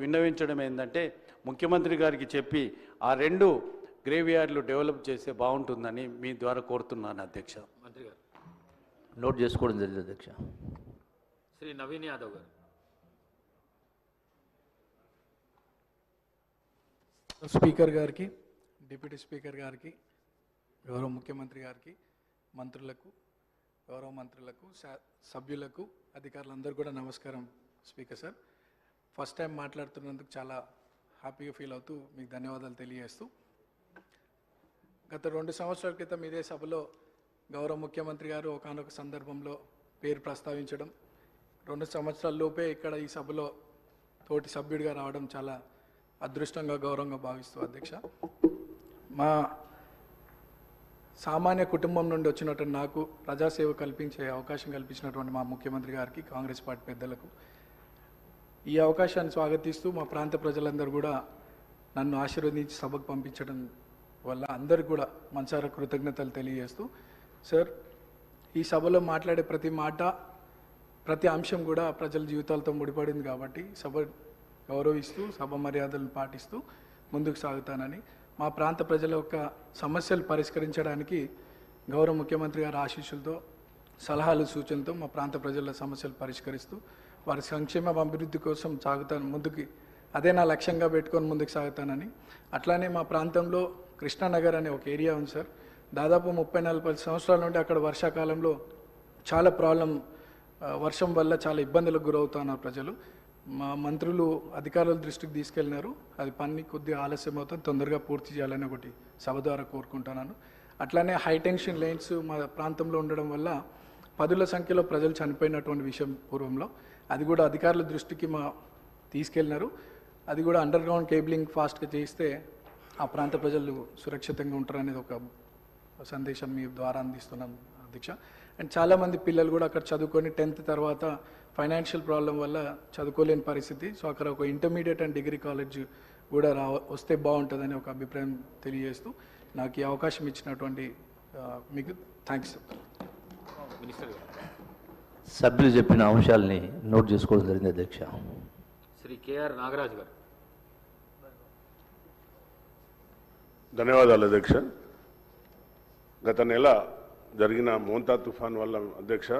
విన్నవించడం ఏంటంటే ముఖ్యమంత్రి గారికి చెప్పి ఆ 2 గ్రేవ్ యార్డ్లు డెవలప్ చేస్తే బాగుంటుందని మీ ద్వారా కోరుతున్నాను అధ్యక్ష. మంత్రి గారు నోట్ చేసుకోవడం జరిగింది అధ్యక్ష. శ్రీ నవీన్ యాదవ్ గారు. స్పీకర్ గారికి, డిప్యూటీ స్పీకర్ గారికి, గౌరవ ముఖ్యమంత్రి గారికి, మంత్రులకు, గౌరవ మంత్రులకు, సభ్యులకు, అధికారులందరూ కూడా నమస్కారం. స్పీకర్ సార్, ఫస్ట్ టైం మాట్లాడుతున్నందుకు చాలా హ్యాపీగా ఫీల్ అవుతూ మీకు ధన్యవాదాలు తెలియజేస్తూ, గత 2 సంవత్సరాల క్రితం ఇదే సభలో గౌరవ ముఖ్యమంత్రి గారు ఒకానొక సందర్భంలో పేరు ప్రస్తావించడం, 2 సంవత్సరాల లోపే ఇక్కడ ఈ సభలో తోటి సభ్యుడిగా రావడం చాలా అదృష్టంగా, గౌరవంగా భావిస్తూ అధ్యక్ష, మా సామాన్య కుటుంబం నుండి వచ్చినటువంటి నాకు ప్రజాసేవ కల్పించే అవకాశం కల్పించినటువంటి మా ముఖ్యమంత్రి గారికి, కాంగ్రెస్ పార్టీ పెద్దలకు ఈ అవకాశాన్ని స్వాగతిస్తూ మా ప్రాంత ప్రజలందరూ కూడా నన్ను ఆశీర్వదించి సభకు పంపించడం వల్ల అందరికీ కూడా మనసారా కృతజ్ఞతలు తెలియజేస్తూ, సార్ ఈ సభలో మాట్లాడే ప్రతి మాట, ప్రతి అంశం కూడా ప్రజల జీవితాలతో ముడిపడింది కాబట్టి సభ గౌరవిస్తూ, సభ మర్యాదలను పాటిస్తూ ముందుకు సాగుతానని, మా ప్రాంత ప్రజల యొక్క సమస్యలు పరిష్కరించడానికి గౌరవ ముఖ్యమంత్రి గారి ఆశీస్సులతో, సలహాలు, సూచనలతో మా ప్రాంత ప్రజల సమస్యలు పరిష్కరిస్తూ వారి సంక్షేమ అభివృద్ధి కోసం సాగుతాను ముందుకి, అదే నా లక్ష్యంగా పెట్టుకొని ముందుకు సాగుతానని. అట్లానే మా ప్రాంతంలో కృష్ణానగర్ అనే ఒక ఏరియా ఉంది సార్, దాదాపు 30-40 సంవత్సరాల నుండి అక్కడ వర్షాకాలంలో చాలా వర్షం వల్ల చాలా ఇబ్బందులకు గురవుతున్నారు ప్రజలు. మా మంత్రులు అధికారుల దృష్టికి తీసుకెళ్ళినారు, అది పని కొద్దిగా ఆలస్యం అవుతుంది, తొందరగా పూర్తి చేయాలని ఒకటి సభ ద్వారా కోరుకుంటున్నాను. అట్లానే హైటెన్షన్ లైన్స్ మా ప్రాంతంలో ఉండడం వల్ల 10ల సంఖ్యలో ప్రజలు చనిపోయినటువంటి విషయం పూర్వంలో, అది కూడా అధికారుల దృష్టికి తీసుకెళ్ళినారు. అది కూడా అండర్ గ్రౌండ్ కేబులింగ్ ఫాస్ట్గా చేస్తే ఆ ప్రాంత ప్రజలు సురక్షితంగా ఉంటారనేది ఒక సందేశం మీ ద్వారా అందిస్తున్నాం అధ్యక్ష. అండ్ చాలామంది పిల్లలు కూడా అక్కడ చదువుకొని 10th తర్వాత ఫైనాన్షియల్ ప్రాబ్లం వల్ల చదువుకోలేని పరిస్థితి. సో అక్కడ ఒక ఇంటర్మీడియట్ అండ్ డిగ్రీ కాలేజ్ కూడా వస్తే బాగుంటుందని ఒక అభిప్రాయం తెలియజేస్తూ నాకు ఈ అవకాశం ఇచ్చినటువంటి మీకు థ్యాంక్స్. మినిస్టర్ గారు. సభ్యులు చెప్పిన అంశాలని నోట్ చేసుకోవడం జరిగింది అధ్యక్ష. శ్రీ కేఆర్ నాగరాజు గారు. ధన్యవాదాలు అధ్యక్ష. గత నెల జరిగిన మోంతా తుఫాన్ వల్ల అధ్యక్ష